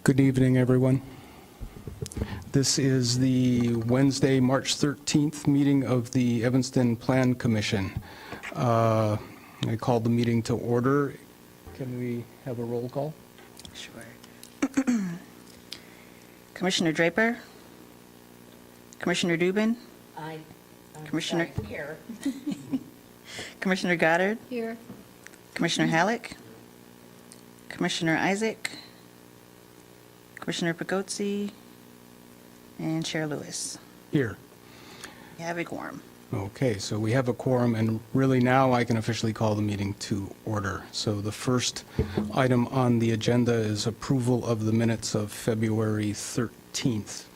Good evening, everyone. This is the Wednesday, March 13th meeting of the Evanston Plan Commission. I called the meeting to order. Can we have a roll call? Sure. Commissioner Draper? Commissioner Dubin? Aye. Commissioner- Here. Commissioner Goddard? Here. Commissioner Halleck? Commissioner Isaac? Commissioner Pagotzi? And Chair Lewis. Here. You have a quorum. Okay, so we have a quorum, and really now I can officially call the meeting to order. So the first item on the agenda is approval of the minutes of February 13th.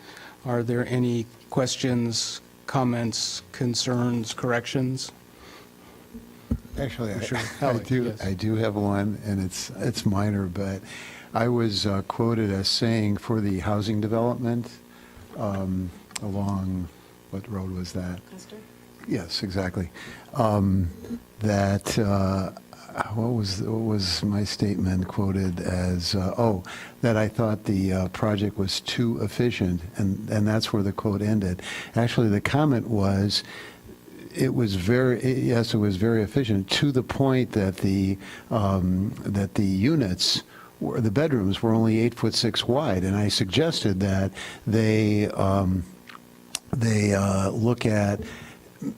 Are there any questions, comments, concerns, corrections? Actually, Sure. Halleck, yes. I do have one, and it's minor, but I was quoted as saying for the housing development along, what road was that? Custer? Yes, exactly. What was my statement quoted as? That I thought the project was too efficient, and that's where the quote ended. Actually, the comment was, it was very efficient, to the point that the units, the bedrooms were only 8'6" wide, and I suggested that they look at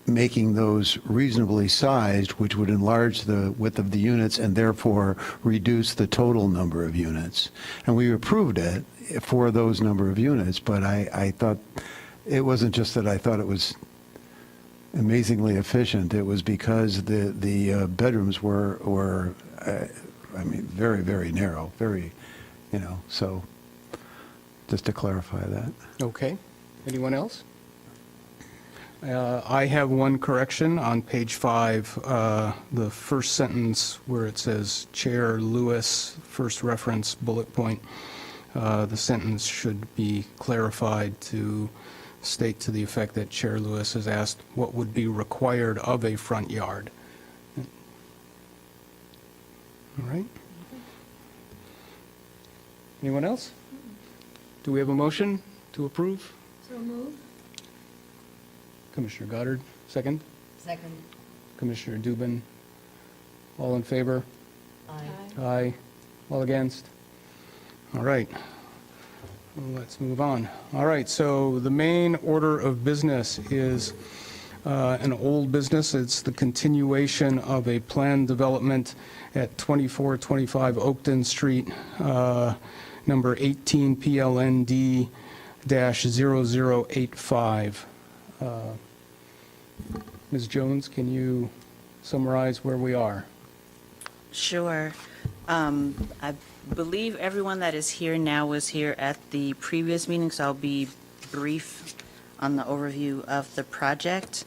making those reasonably sized, which would enlarge the width of the units and therefore reduce the total number of units. And we approved it for those number of units, but I thought, it wasn't just that I thought it was amazingly efficient, it was because the bedrooms were very, very narrow, very, so just to clarify that. Okay. Anyone else? I have one correction on page 5, the first sentence where it says Chair Lewis, first reference, bullet point. The sentence should be clarified to state to the effect that Chair Lewis has asked what would be required of a front yard. All right. Anyone else? Do we have a motion to approve? So move. Commissioner Goddard, second. Second. Commissioner Dubin, all in favor? Aye. Aye. All against? All right. Well, let's move on. All right, so the main order of business is an old business. It's the continuation of a planned development at 2425 Oakton Street, number 18 PLND-0085. Ms. Jones, can you summarize where we are? Sure. I believe everyone that is here now was here at the previous meeting, so I'll be brief on the overview of the project.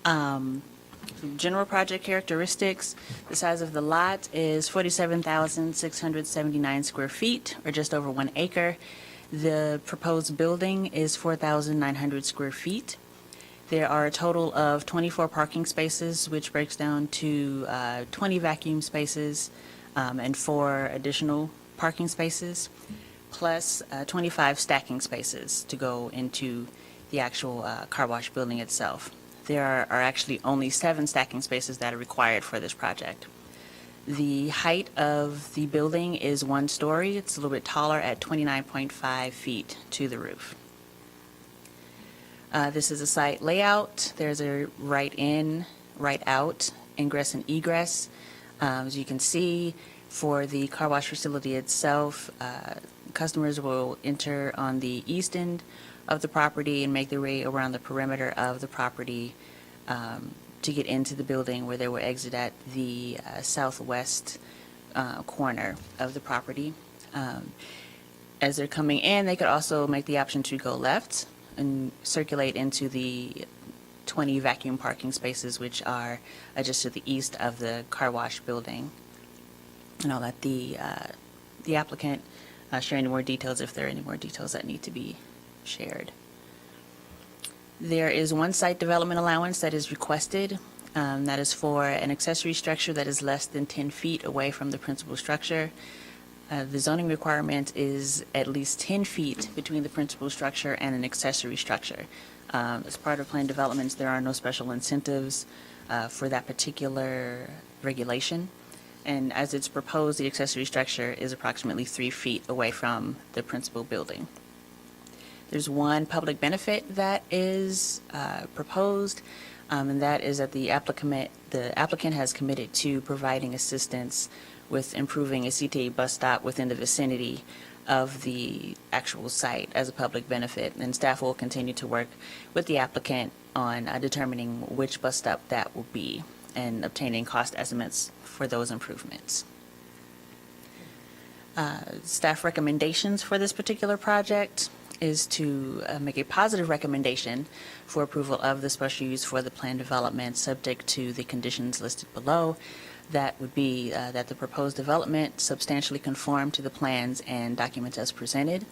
General project characteristics: the size of the lot is 47,679 square feet, or just over 1 acre. The proposed building is 4,900 square feet. There are a total of 24 parking spaces, which breaks down to 20 vacuum spaces and 4 additional parking spaces, plus 25 stacking spaces to go into the actual car wash building itself. There are actually only 7 stacking spaces that are required for this project. The height of the building is 1 story. It's a little bit taller at 29.5 feet to the roof. This is a site layout. There's a right in, right out, ingress and egress. As you can see, for the car wash facility itself, customers will enter on the east end of the property and make their way around the perimeter of the property to get into the building, where they will exit at the southwest corner of the property. As they're coming in, they could also make the option to go left and circulate into the 20 vacuum parking spaces, which are just to the east of the car wash building. And I'll let the applicant share any more details if there are any more details that need to be shared. There is 1 site development allowance that is requested. That is for an accessory structure that is less than 10 feet away from the principal structure. The zoning requirement is at least 10 feet between the principal structure and an accessory structure. As part of planned developments, there are no special incentives for that particular regulation. And as it's proposed, the accessory structure is approximately 3 feet away from the principal building. There's one public benefit that is proposed, and that is that the applicant has committed to providing assistance with improving a CTA bus stop within the vicinity of the actual site as a public benefit. And staff will continue to work with the applicant on determining which bus stop that will be and obtaining cost estimates for those improvements. Staff recommendations for this particular project is to make a positive recommendation for approval of the special use for the planned development, subject to the conditions listed below. That would be that the proposed development substantially conform to the plans and documents as presented,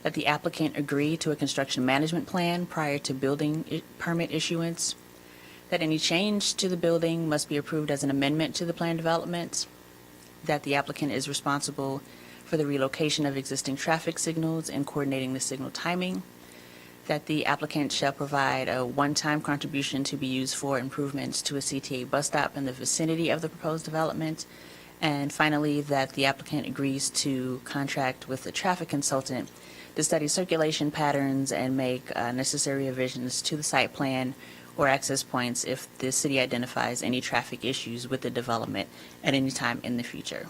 that the applicant agree to a construction management plan prior to building permit issuance, that any change to the building must be approved as an amendment to the planned development, that the applicant is responsible for the relocation of existing traffic signals and coordinating the signal timing, that the applicant shall provide a one-time contribution to be used for improvements to a CTA bus stop in the vicinity of the proposed development, and finally, that the applicant agrees to contract with a traffic consultant to study circulation patterns and make necessary revisions to the site plan or access points if the city identifies any traffic issues with the development at any time in the future.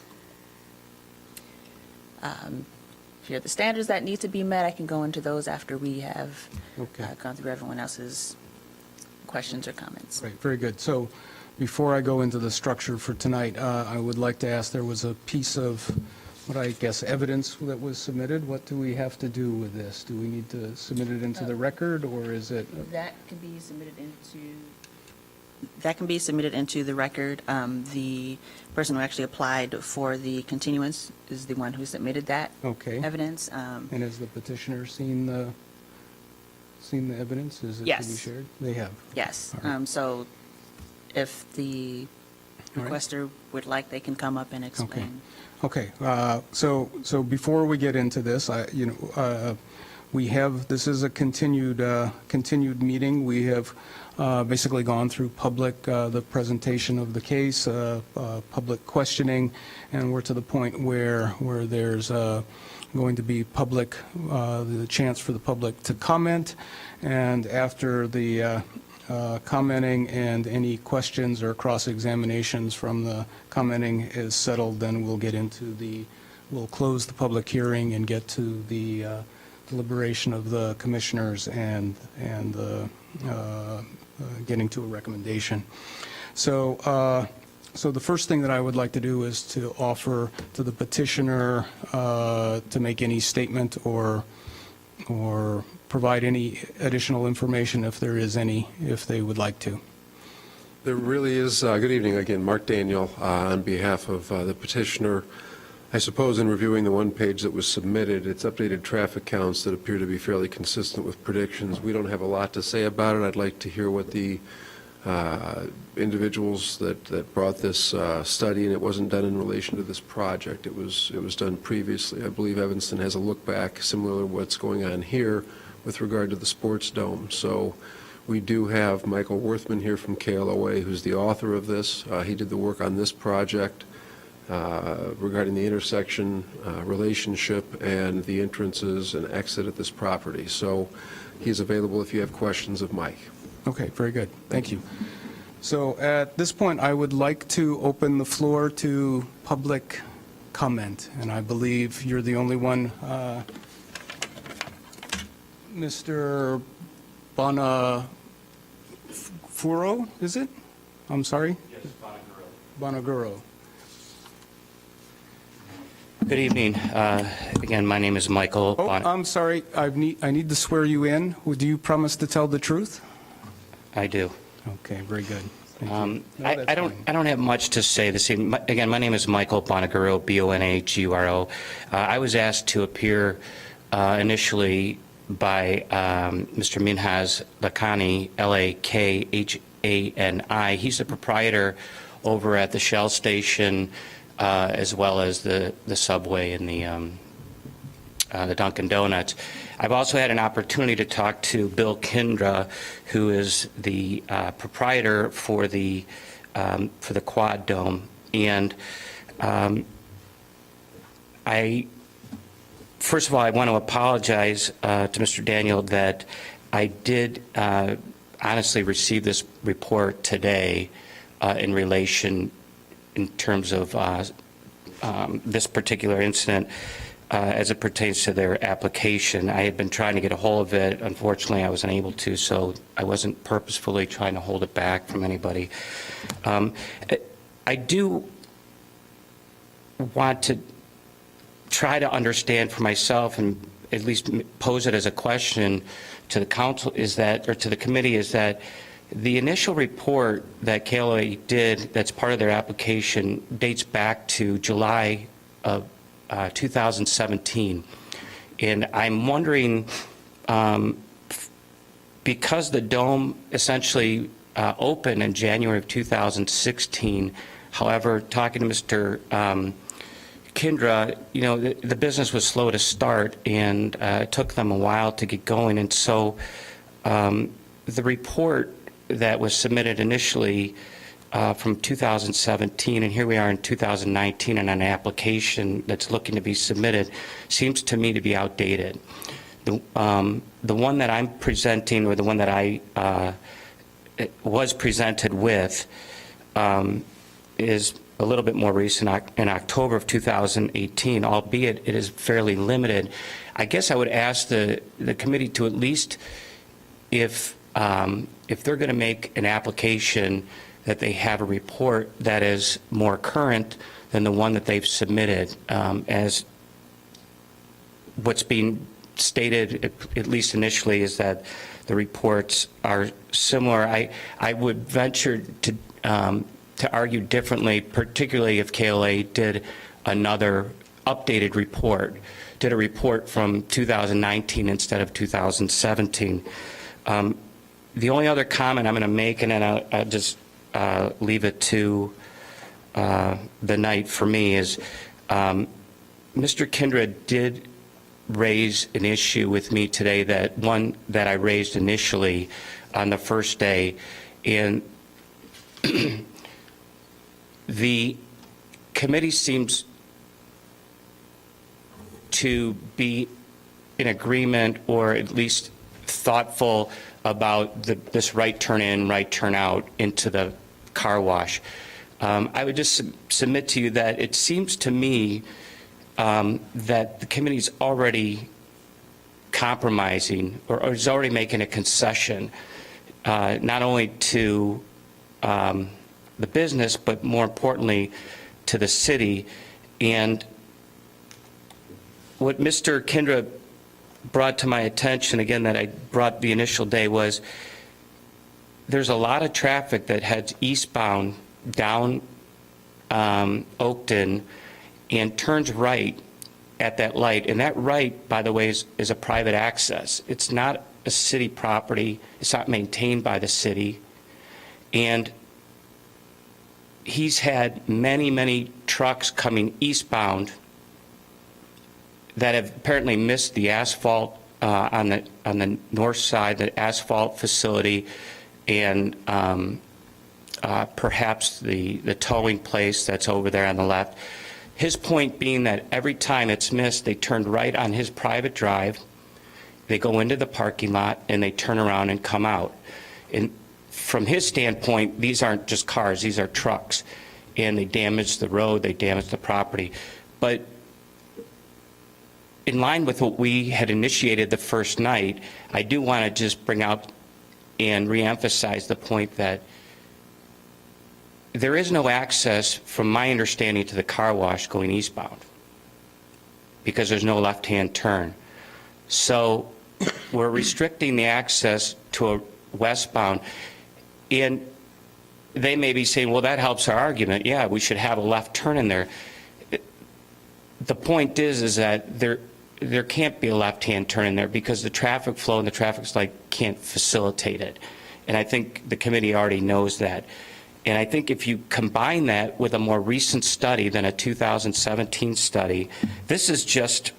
Here are the standards that need to be met. I can go into those after we have Okay. gone through everyone else's questions or comments. Right, very good. So before I go into the structure for tonight, I would like to ask, there was a piece of, what I guess, evidence that was submitted. What do we have to do with this? Do we need to submit it into the record, or is it? That can be submitted into the record. The person who actually applied for the continuance is the one who submitted that Okay. evidence. And has the petitioner seen the evidence? Is it to be Yes. shared? They have. Yes. All right. So if the All right. requester would like, they can come up and explain. Okay, so before we get into this, this is a continued meeting. We have basically gone through the presentation of the case, public questioning, and we're to the point where there's going to be the chance for the public to comment, and after the commenting and any questions or cross-examinations from the commenting is settled, then we'll close the public hearing and get to the deliberation of the commissioners and getting to a recommendation. So the first thing that I would like to do is to offer to the petitioner to make any statement or provide any additional information if there is any, if they would like to. There really is. Good evening again, Mark Daniel, on behalf of the petitioner. I suppose in reviewing the one page that was submitted, it's updated traffic counts that appear to be fairly consistent with predictions. We don't have a lot to say about it. I'd like to hear what the individuals that brought this study, and it wasn't done in relation to this project. It was done previously. I believe Evanston has a look back similar to what's going on here with regard to the sports dome. So we do have Michael Worthman here from KLOA, who's the author of this. He did the work on this project regarding the intersection relationship and the entrances and exit at this property. So he's available if you have questions of Mike. Okay, very good. Thank you. So at this point, I would like to open the floor to public comment, and I believe you're the only one. Mr. Bonafuro, is it? I'm sorry? Yes, Bonaguro. Good evening. Again, my name is Michael. Oh, I'm sorry. I need to swear you in. Would you promise to tell the truth? I do. Okay, very good. Thank you. No, I that's don't. fine. I don't have much to say this evening. Again, my name is Michael Bonaguro, Bonaguro. I was asked to appear initially by Mr. Minhas Lakhani, Lakhani. He's the proprietor over at the Shell station as well as the Subway and the Dunkin' Donuts. I've also had an opportunity to talk to Bill Kindra, who is the proprietor for the Quad Dome, and first of all, I want to apologize to Mr. Daniel that I did honestly receive this report today in terms of this particular incident as it pertains to their application. I had been trying to get a hold of it. Unfortunately, I was unable to, so I wasn't purposefully trying to hold it back from anybody. I do want to try to understand for myself and at least pose it as a question to the council to the committee is that the initial report that KLA did that's part of their application dates back to July of 2017. And I'm wondering, because the dome essentially opened in January of 2016, however, talking to Mr. Kindra, the business was slow to start, and it took them a while to get going. And so the report that was submitted initially from 2017, and here we are in 2019, and an application that's looking to be submitted, seems to me to be outdated. The one that I'm presenting, or the one that I was presented with, is a little bit more recent, in October of 2018, albeit it is fairly limited. I guess I would ask the committee to at least, if they're going to make an application, that they have a report that is more current than the one that they've submitted, as what's being stated, at least initially, is that the reports are similar. I would venture to argue differently, particularly if KLA did another updated report, did a report from 2019 instead of 2017. The only other comment I'm going to make, and then I'll just leave it to the night for me, is Mr. Kindra did raise an issue with me today, that I raised initially on the first day, and the committee seems to be in agreement, or at least thoughtful about this right turn in, right turn out into the car wash. I would just submit to you that it seems to me that the committee's already compromising, or is already making a concession, not only to the business, but more importantly to the city. And what Mr. Kindra brought to my attention, again, that I brought the initial day, was there's a lot of traffic that heads eastbound down Oakton and turns right at that light. And that right, by the way, is a private access. It's not a city property. It's not maintained by the city. And he's had many, many trucks coming eastbound that have apparently missed the asphalt on the north side, the asphalt facility, and perhaps the towing place that's over there on the left. His point being that every time it's missed, they turn right on his private drive, they go into the parking lot, and they turn around and come out. And from his standpoint, these aren't just cars, these are trucks, and they damage the road, they damage the property. But in line with what we had initiated the first night, I do want to just bring out and reemphasize the point that there is no access, from my understanding, to the car wash going eastbound, because there's no left-hand turn. So we're restricting the access to a westbound. And they may be saying, well, that helps our argument. Yeah, we should have a left turn in there. The point is that there can't be a left-hand turn in there, because the traffic flow and the traffic light can't facilitate it. And I think the committee already knows that. And I think if you combine that with a more recent study than a 2017 study, this is just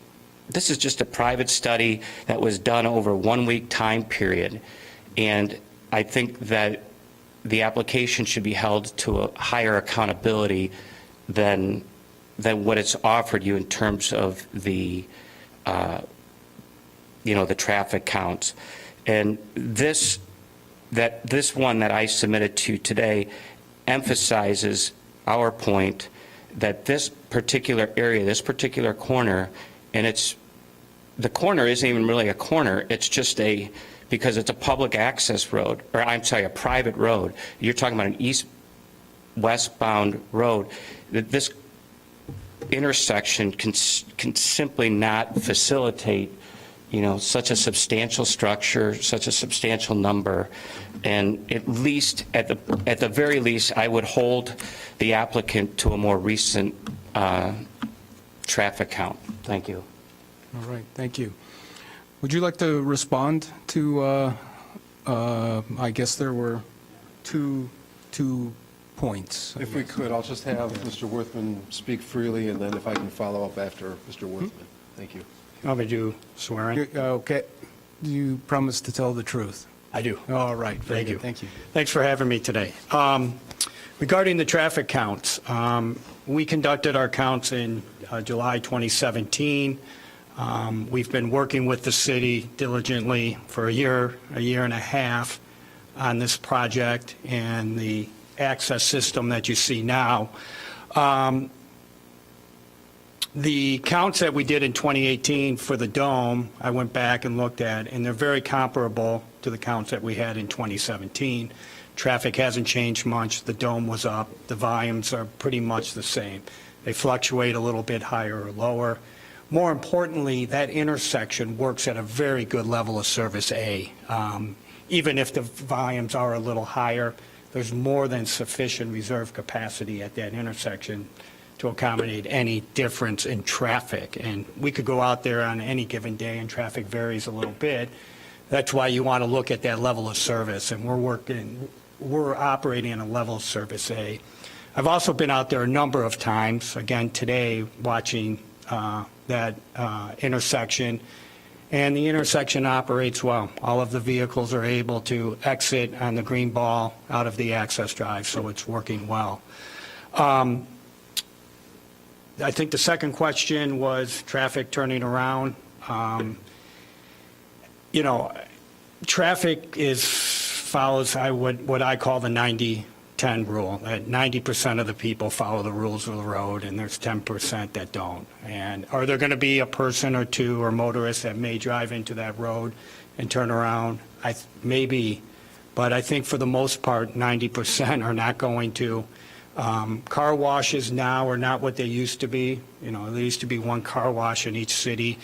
a private study that was done over a 1-week time period. And I think that the application should be held to a higher accountability than what it's offered you in terms of the, the traffic counts. And this one that I submitted to you today emphasizes our point that this particular area, this particular corner, and the corner isn't even really a corner, it's just because it's a public access road, or I'm sorry, a private road. You're talking about an east-westbound road. This intersection can simply not facilitate, such a substantial structure, such a substantial number. And at the very least, I would hold the applicant to a more recent traffic count. Thank you. All right, thank you. Would you like to respond to, I guess there were two points. If we could, I'll just have Mr. Worthman speak freely, and then if I can follow up after Mr. Worthman. Thank you. Want me to do swearing? Okay, do you promise to tell the truth? I do. All right, very Thank good. you. Thank you. Thanks for having me today. Regarding the traffic counts, we conducted our counts in July 2017. We've been working with the city diligently for a year and a half on this project and the access system that you see now. The counts that we did in 2018 for the dome, I went back and looked at, and they're very comparable to the counts that we had in 2017. Traffic hasn't changed much. The dome was up. The volumes are pretty much the same. They fluctuate a little bit higher or lower. More importantly, that intersection works at a very good level of service A. Even if the volumes are a little higher, there's more than sufficient reserve capacity at that intersection to accommodate any difference in traffic. And we could go out there on any given day and traffic varies a little bit. That's why you want to look at that level of service, and we're operating at a level of service A. I've also been out there a number of times, again today, watching that intersection, and the intersection operates well. All of the vehicles are able to exit on the green ball out of the access drive, so it's working well. I think the second question was traffic turning around. Traffic follows what I call the 90-10 rule. That 90% of the people follow the rules of the road, and there's 10% that don't. And are there going to be a person or two or motorists that may drive into that road and turn around? Maybe, but I think for the most part, 90% are not going to. Car washes now are not what they used to be. There used to be one car wash in each city.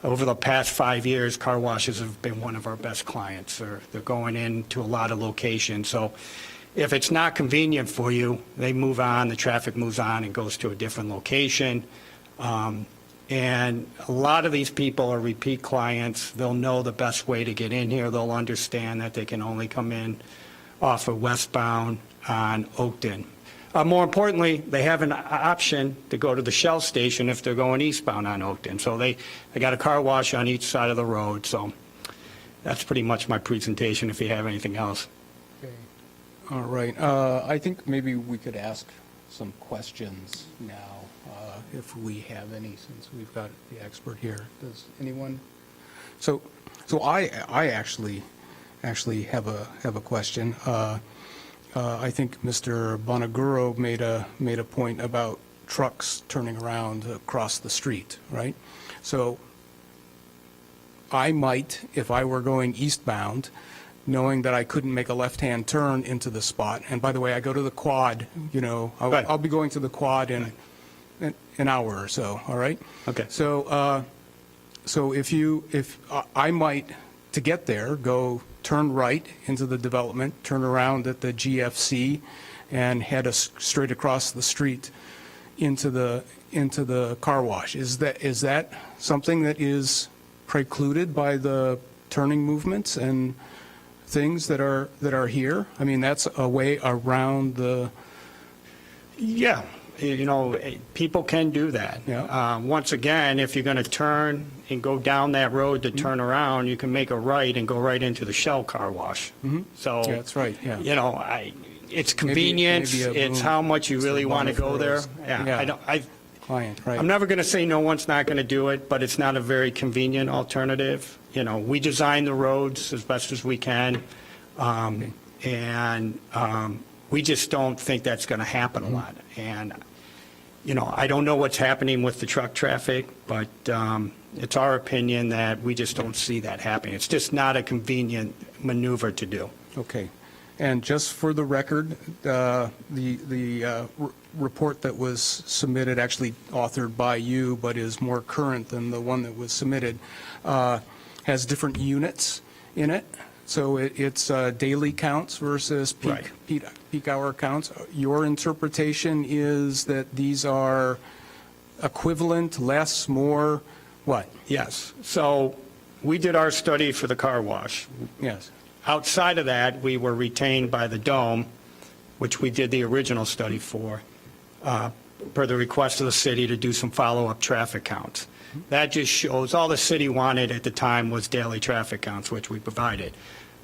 Over the past 5 years, car washes have been one of our best clients. They're going into a lot of locations. So if it's not convenient for you, they move on, the traffic moves on and goes to a different location. And a lot of these people are repeat clients. They'll know the best way to get in here. They'll understand that they can only come in off of westbound on Oakton. More importantly, they have an option to go to the Shell station if they're going eastbound on Oakton. So they got a car wash on each side of the road. So that's pretty much my presentation if you have anything else. Okay. All right. I think maybe we could ask some questions now, if we have any, since we've got the expert here. Does anyone? So I actually have a question. I think Mr. Bonaguro made a point about trucks turning around across the street, right? So I might, if I were going eastbound, knowing that I couldn't make a left-hand turn into the spot, and by the way, I go to the quad, Right. I'll be going to the quad in an hour or so, all right? Okay. So if I might, to get there, go turn right into the development, turn around at the GFC, and head straight across the street into the car wash. Is that something that is precluded by the turning movements and things that are here? I mean, that's a way around the, Yeah, people can do that. Yeah. Once again, if you're going to turn and go down that road to turn around, you can make a right and go right into the Shell car wash. So, yeah, that's right, yeah. it's convenience, maybe a it's boom. how much you It's really the want to one go there. first. Yeah, Yeah. Client, right. I'm never going to say no one's not going to do it, but it's not a very convenient alternative. We design the roads as best as we can, and we just don't think that's going to happen a lot. And, I don't know what's happening with the truck traffic, but it's our opinion that we just don't see that happening. It's just not a convenient maneuver to do. Okay. And just for the record, the report that was submitted, actually authored by you, but is more current than the one that was submitted, has different units in it. So it's daily counts versus Right. peak hour counts. Your interpretation is that these are equivalent, less, more, what? Yes. So we did our study for the car wash. Yes. Outside of that, we were retained by the Dome, which we did the original study for, per the request of the city to do some follow-up traffic counts. That just shows, all the city wanted at the time was daily traffic counts, which we provided.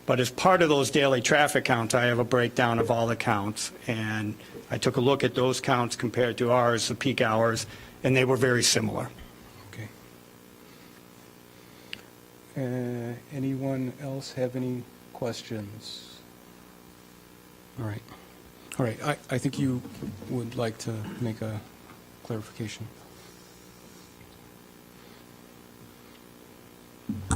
But as part of those daily traffic counts, I have a breakdown of all the counts, and I took a look at those counts compared to ours, the peak hours, and they were very similar. Okay. Anyone else have any questions? All right. All right. I think you would like to make a clarification.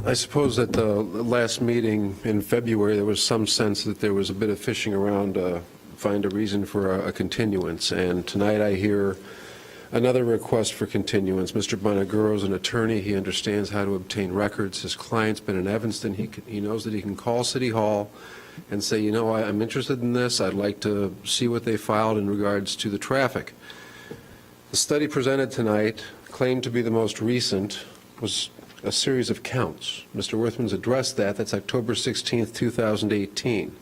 I suppose at the last meeting in February, there was some sense that there was a bit of fishing around to find a reason for a continuance. And tonight I hear another request for continuance. Mr. Bonaguro is an attorney. He understands how to obtain records. His client's been in Evanston. He knows that he can call City Hall and say, I'm interested in this. I'd like to see what they filed in regards to the traffic. The study presented tonight, claimed to be the most recent, was a series of counts. Mr. Worthman's addressed that. That's October 16th, 2018.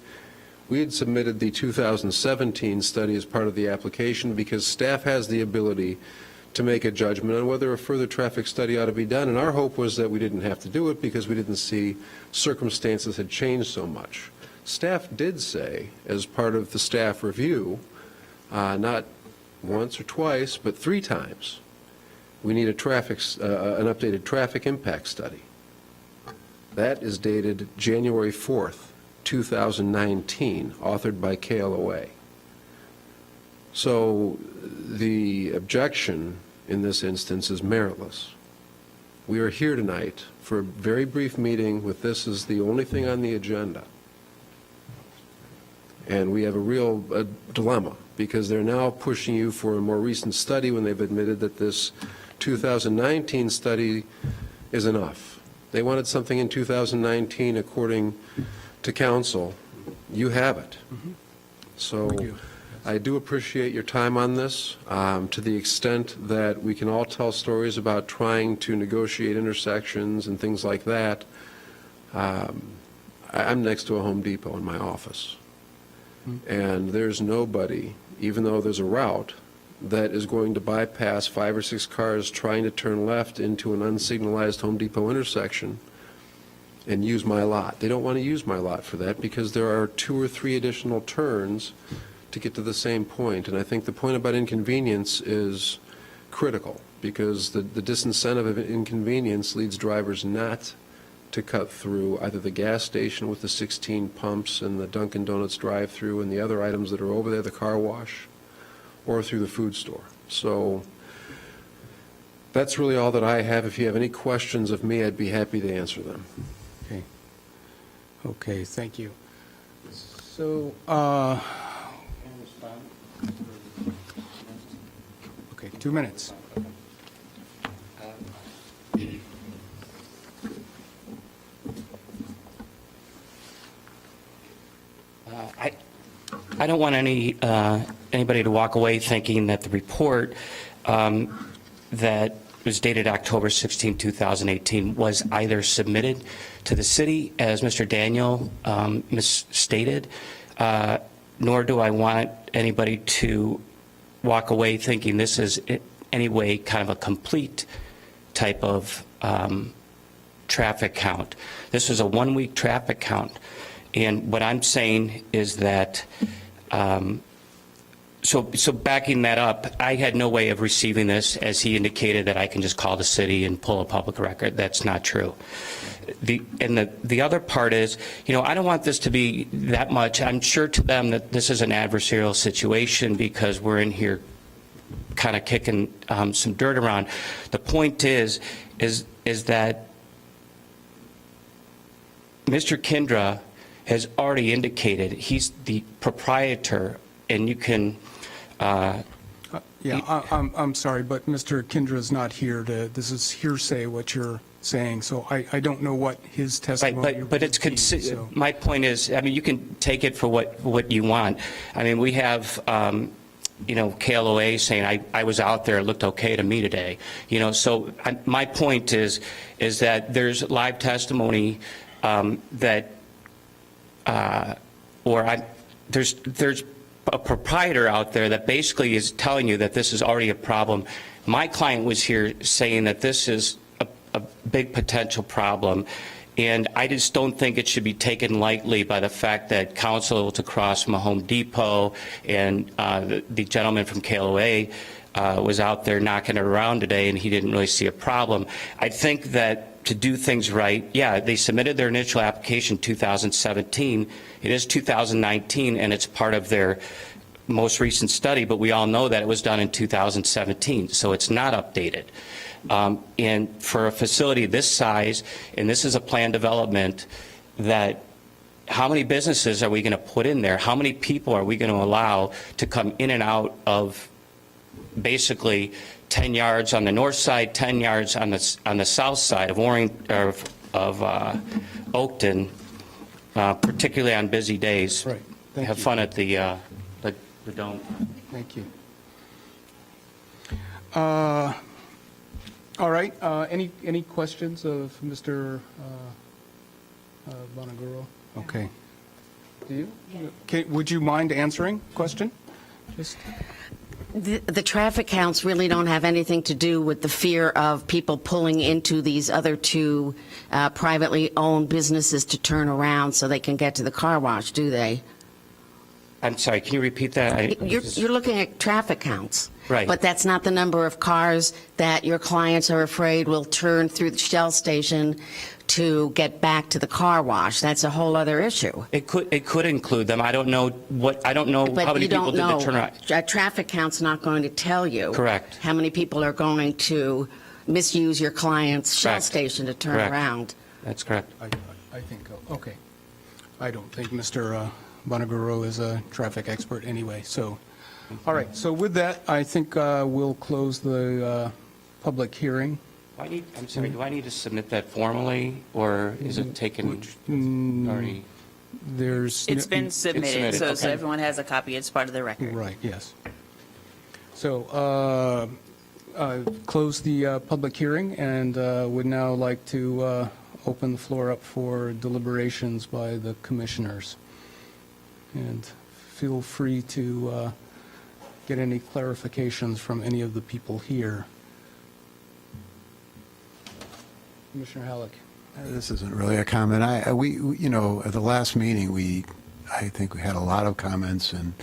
We had submitted the 2017 study as part of the application because staff has the ability to make a judgment on whether a further traffic study ought to be done. And our hope was that we didn't have to do it because we didn't see circumstances had changed so much. Staff did say, as part of the staff review, not once or twice, but 3 times, we need an updated traffic impact study. That is dated January 4th, 2019, authored by KLOA. So the objection in this instance is meritless. We are here tonight for a very brief meeting with this as the only thing on the agenda. And we have a real dilemma because they're now pushing you for a more recent study when they've admitted that this 2019 study is enough. They wanted something in 2019 according to council. You have it. So We do. I do appreciate your time on this, to the extent that we can all tell stories about trying to negotiate intersections and things like that. I'm next to a Home Depot in my office, and there's nobody, even though there's a route, that is going to bypass 5 or 6 cars trying to turn left into an unsignalized Home Depot intersection and use my lot. They don't want to use my lot for that because there are 2 or 3 additional turns to get to the same point. And I think the point about inconvenience is critical because the disincentive of inconvenience leads drivers not to cut through either the gas station with the 16 pumps and the Dunkin' Donuts drive-through and the other items that are over there, the car wash, or through the food store. So that's really all that I have. If you have any questions of me, I'd be happy to answer them. Okay. Okay, thank you. So, okay, 2 minutes. I don't want anybody to walk away thinking that the report that was dated October 16, 2018, was either submitted to the city, as Mr. Daniel misstated, nor do I want anybody to walk away thinking this is in any way kind of a complete type of traffic count. This was a one-week traffic count. And what I'm saying is that, so backing that up, I had no way of receiving this, as he indicated that I can just call the city and pull a public record. That's not true. The other part is, I don't want this to be that much. I'm sure to them that this is an adversarial situation because we're in here kind of kicking some dirt around. The point is that Mr. Kindra has already indicated he's the proprietor, and you can. I'm sorry, but Mr. Kindra is not here this is hearsay what you're saying, so I don't know what his testimony Right, but it's, would be, so. my point is, you can take it for what you want. We have, KLOA saying, I was out there, it looked okay to me today. So my point is that there's live testimony that, there's a proprietor out there that basically is telling you that this is already a problem. My client was here saying that this is a big potential problem, and I just don't think it should be taken lightly by the fact that council across from a Home Depot and the gentleman from KLOA was out there knocking it around today, and he didn't really see a problem. I think that to do things right, they submitted their initial application 2017. It is 2019, and it's part of their most recent study, but we all know that it was done in 2017, so it's not updated. And for a facility this size, and this is a planned development, that how many businesses are we going to put in there? How many people are we going to allow to come in and out of basically 10 yards on the north side, 10 yards on the south side of Oakton, particularly on busy days? Right. Thank Have you. fun at the Dome. Thank you. All right, any questions of Mr. Bonaguro? Okay. Do you? Okay, would you mind answering question? Just. The traffic counts really don't have anything to do with the fear of people pulling into these other two privately owned businesses to turn around so they can get to the car wash, do they? I'm sorry, can you repeat that? You're looking at traffic counts. Right. But that's not the number of cars that your clients are afraid will turn through the Shell station to get back to the car wash. That's a whole other issue. It could include them. I don't know how But many you people don't did know. the turnaround. A traffic count's not going to tell you. Correct. How many people are going to misuse your client's Shell Correct. station to turn Correct. around. That's correct. I think, okay. I don't think Mr. Bonaguro is a traffic expert anyway, so. All right, so with that, I think we'll close the public hearing. I'm sorry, do I need to submit that formally, or is it taken already? There's. It's been submitted, so okay. everyone has a copy. It's part of the record. Right, yes. So, close the public hearing, and would now like to open the floor up for deliberations by the commissioners. And feel free to get any clarifications from any of the people here. Commissioner Halleck. This isn't really a comment. At the last meeting, I think we had a lot of comments and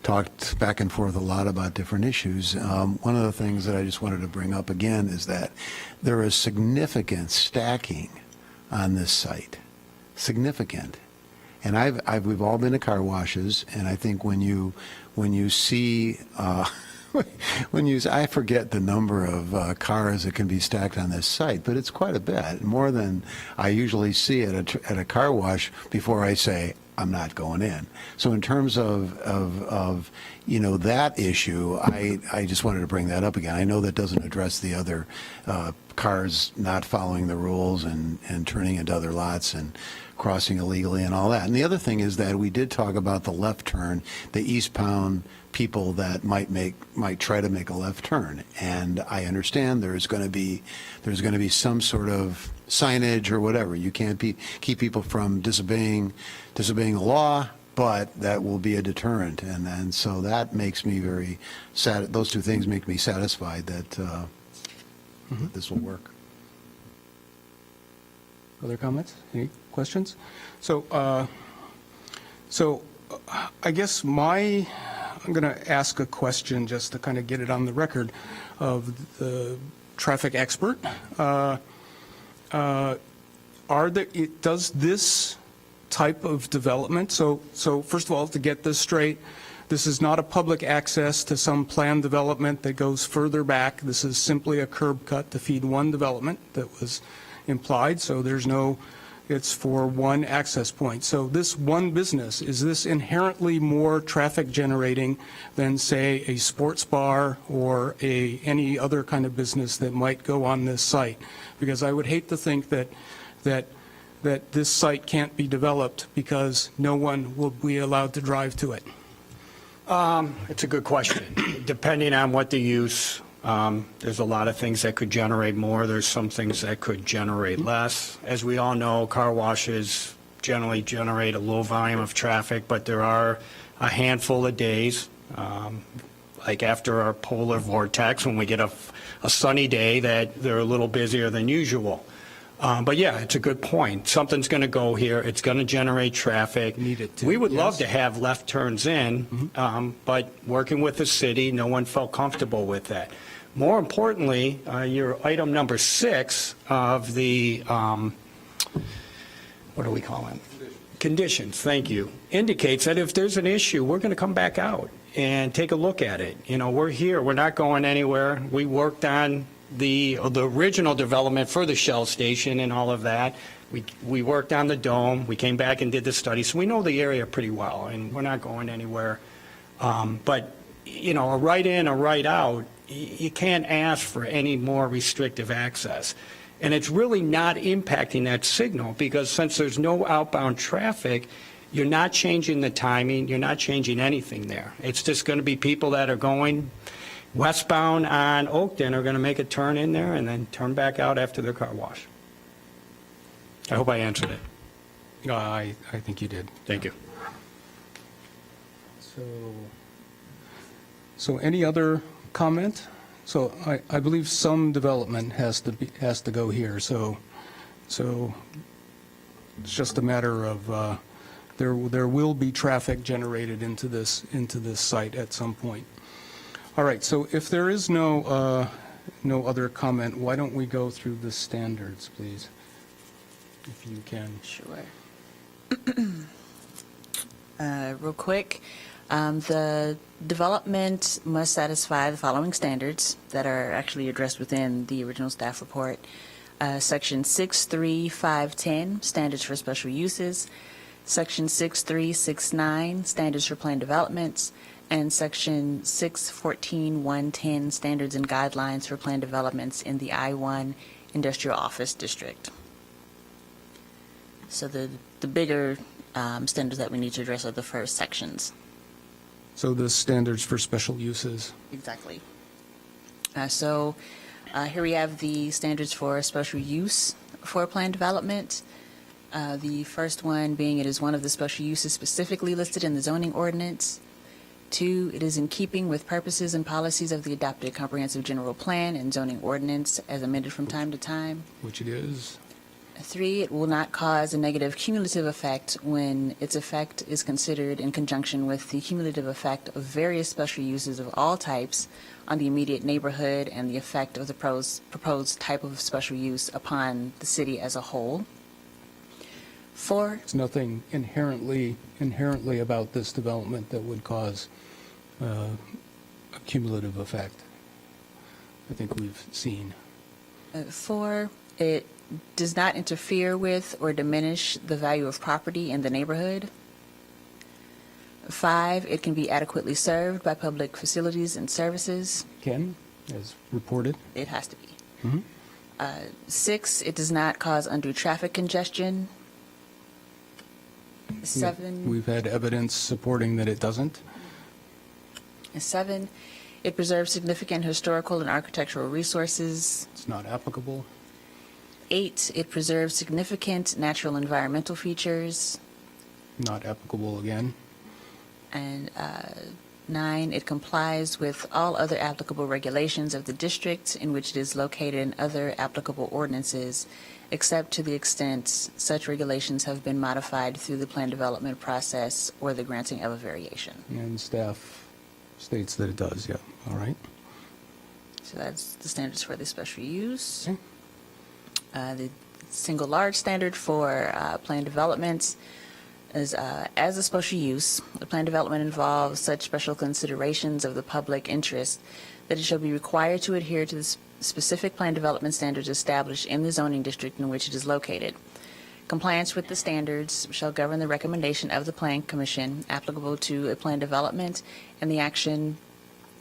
talked back and forth a lot about different issues. One of the things that I just wanted to bring up again is that there is significant stacking on this site, significant. And we've all been to car washes, and I think when you see, I forget the number of cars that can be stacked on this site, but it's quite a bit, more than I usually see at a car wash before I say, I'm not going in. So in terms of that issue, I just wanted to bring that up again. I know that doesn't address the other cars not following the rules and turning into other lots and crossing illegally and all that. And the other thing is that we did talk about the left turn, the eastbound people that might try to make a left turn. And I understand there's going to be some sort of signage or whatever. You can't keep people from disobeying the law, but that will be a deterrent. And so that makes me very sad. Those two things make me satisfied that this will work. Other comments? Any questions? So I guess I'm going to ask a question just to kind of get it on the record of the traffic expert. Does this type of development, so first of all, to get this straight, this is not a public access to some planned development that goes further back. This is simply a curb cut to feed one development that was implied, so it's for one access point. So this one business, is this inherently more traffic generating than, say, a sports bar or any other kind of business that might go on this site? Because I would hate to think that this site can't be developed because no one will be allowed to drive to it. It's a good question. Depending on what the use, there's a lot of things that could generate more. There's some things that could generate less. As we all know, car washes generally generate a low volume of traffic, but there are a handful of days, like after our polar vortex, when we get a sunny day, that they're a little busier than usual. But yeah, it's a good point. Something's going to go here. It's going to generate traffic. Need it to, We would love yes. to have left turns in, but working with the city, no one felt comfortable with that. More importantly, your item number 6 of the, what do we call it? Conditions, thank you, indicates that if there's an issue, we're going to come back out and take a look at it. You know, we're here. We're not going anywhere. We worked on the original development for the Shell station and all of that. We worked on the dome. We came back and did the study. So we know the area pretty well, and we're not going anywhere. But, you know, a right in, a right out, you can't ask for any more restrictive access. And it's really not impacting that signal, because since there's no outbound traffic, you're not changing the timing. You're not changing anything there. It's just going to be people that are going westbound on Oakton are going to make a turn in there and then turn back out after their car wash. I hope I answered it. I think you did. Thank you. So any other comment? So I believe some development has to go here. So it's just a matter of there will be traffic generated into this site at some point. All right. So if there is no other comment, why don't we go through the standards, please, if you can. Sure. Real quick, the development must satisfy the following standards that are actually addressed within the original staff report. Section 63510, standards for special uses. Section 63669, standards for planned developments. And Section 614.110, standards and guidelines for planned developments in the I-1 Industrial Office District. So the bigger standards that we need to address are the first sections. So the standards for special uses. Exactly. So here we have the standards for special use for planned development. The first one being it is one of the special uses specifically listed in the zoning ordinance. 2, it is in keeping with purposes and policies of the adopted comprehensive general plan and zoning ordinance as amended from time to time. Which it is. 3, it will not cause a negative cumulative effect when its effect is considered in conjunction with the cumulative effect of various special uses of all types on the immediate neighborhood and the effect of the proposed type of special use upon the city as a whole. 4, There's nothing inherently about this development that would cause a cumulative effect. I think we've seen. 4, it does not interfere with or diminish the value of property in the neighborhood. 5, it can be adequately served by public facilities and services. Ken, as reported. It has to be. 6, it does not cause undue traffic congestion. 7, We've had evidence supporting that it doesn't. 7, it preserves significant historical and architectural resources. It's not applicable. 8, it preserves significant natural environmental features. Not applicable again. And 9, it complies with all other applicable regulations of the district in which it is located and other applicable ordinances, except to the extent such regulations have been modified through the plan development process or the granting of a variation. And staff states that it does, yeah. All right. So that's the standards for the special use. Okay. The single large standard for plan development is as a special use, the plan development involves such special considerations of the public interest that it shall be required to adhere to the specific plan development standards established in the zoning district in which it is located. Compliance with the standards shall govern the recommendation of the Plan Commission applicable to a plan development and the action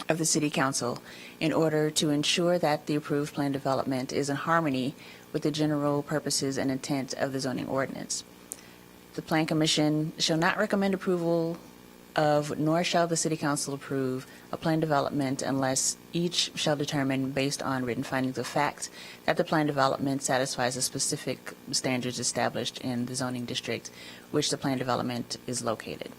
of the City Council in order to ensure that the approved plan development is in harmony with the general purposes and intent of the zoning ordinance. The Plan Commission shall not recommend approval of, nor shall the City Council approve a plan development unless each shall determine, based on written findings of fact, that the plan development satisfies the specific standards established in the zoning district which the plan development is located.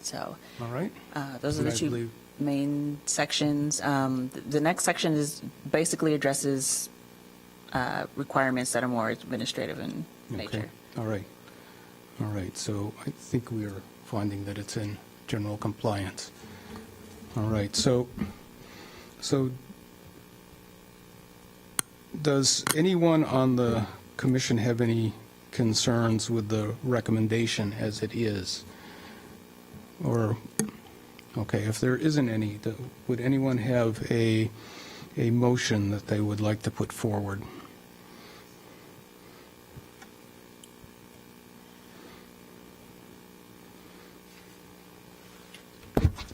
So, All right. those are the And I two believe- main sections. The next section is basically addresses requirements that are more administrative in nature. Okay. All right. All right. So I think we are finding that it's in general compliance. All right. So does anyone on the commission have any concerns with the recommendation as it is? Or, okay, if there isn't any, would anyone have a motion that they would like to put forward?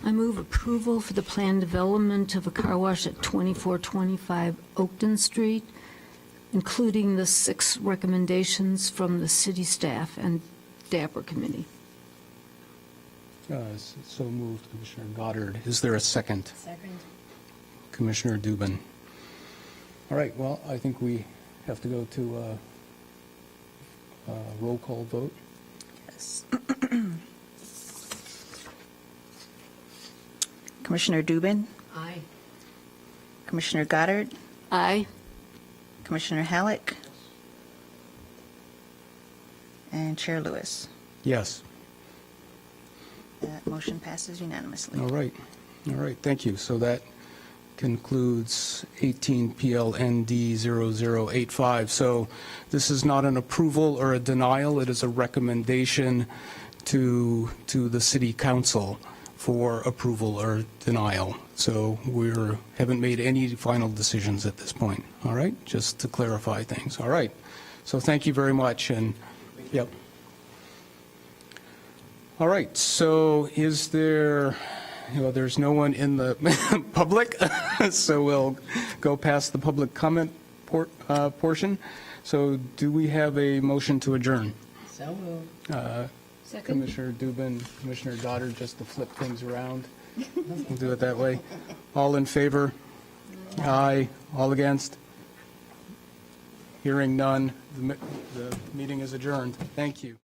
I move approval for the planned development of a car wash at 2425 Oakton Street, including the 6 recommendations from the city staff and DAPR committee. So moved, Commissioner Goddard. Is there a second? Second. Commissioner Dubin. All right, well, I think we have to go to a roll call vote. Yes. Commissioner Dubin, Aye. Commissioner Goddard, Aye. Commissioner Halleck, and Chair Lewis. Yes. That motion passes unanimously. All right. All right, thank you. So that concludes 18 PLND 0085. So this is not an approval or a denial, it is a recommendation to the city council for approval or denial. So we haven't made any final decisions at this point. All right, just to clarify things. All right. So thank you very much. And yep. All right. So is there? There's no one in the public, so we'll go past the public comment portion. So do we have a motion to adjourn? So moved. Second. Commissioner Dubin, Commissioner Goddard, just to flip things around. We'll do it that way. All in favor? Aye. All against? Hearing none, the meeting is adjourned. Thank you.